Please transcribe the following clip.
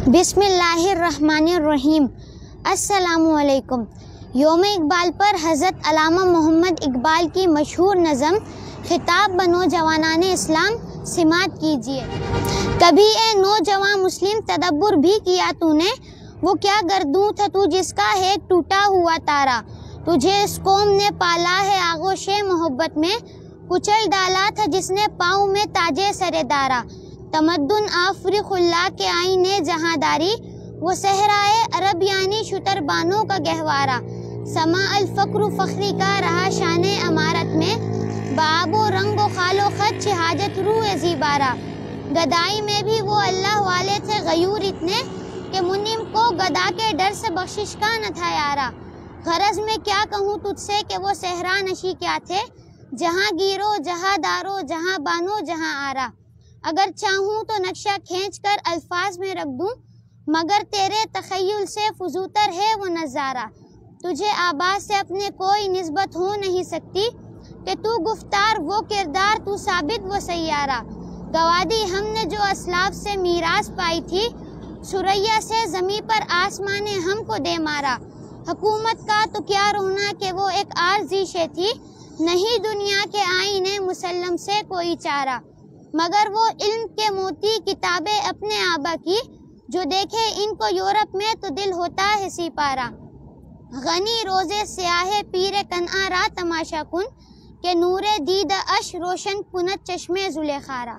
بسم اللہ الرحمن الرحیم۔ السلام علیکم۔ یوم اقبال پر حضرت علامہ محمد اقبال کی مشہور نظم خطاب بنوجوانان اسلام سماعت کیجیے۔ کبھی اے نوجوان مسلم تدبر بھی کیا تو نے، وہ کیا گردوں تھا تو جس کا ہے ایک ٹوٹا ہوا تارا، تجھے اس قوم نے پالا ہے آغوش محبت میں، کچل ڈالا تھا جس نے پاؤں میں تاجے سر دارا، تمدن آفریق اللہ کے آئینے جہاں داری، وہ صحرائے عرب یعنی شتر بانوں کا گہوارہ، سما الفقر فخری کا رہا شان امارت میں، بآب و رنگ و خال و خط حاجت روح زیبارہ، گدائی میں بھی وہ اللہ والے تھے غیور اتنے کہ منعم کو گدا کے ڈر سے بخشش کا نہ تھا یارا، غرض میں کیا کہوں تجھ سے کہ وہ صحرا نشی کیا تھے، جہاں گیرو جہاں دارو جہاں بانو جہاں آرا، اگر چاہوں تو نقشہ کھینچ کر الفاظ میں رکھ دوں، مگر تیرے تخیل سے فزوتر ہے وہ نظارہ، تجھے آباد سے اپنے کوئی نسبت ہو نہیں سکتی کہ تو گفتار وہ کردار تو ثابت وہ سیارہ، گوادی ہم نے جو اسلاف سے میراث پائی تھی، سریا سے زمیں پر آسمان ہم کو دے مارا، حکومت کا تو کیا رونا کہ وہ ایک عارضی شے تھی، نہیں دنیا کے آئینے مسلم سے کوئی چارہ، مگر وہ علم کے موتی کتابیں اپنے آبا کی، جو دیکھے ان کو یورپ میں تو دل ہوتا ہے سپارہ، غنی روزے سیاہ پیر کنعا را تماشا کن کہ نور دید اش روشن کنت چشمے زلیخارا۔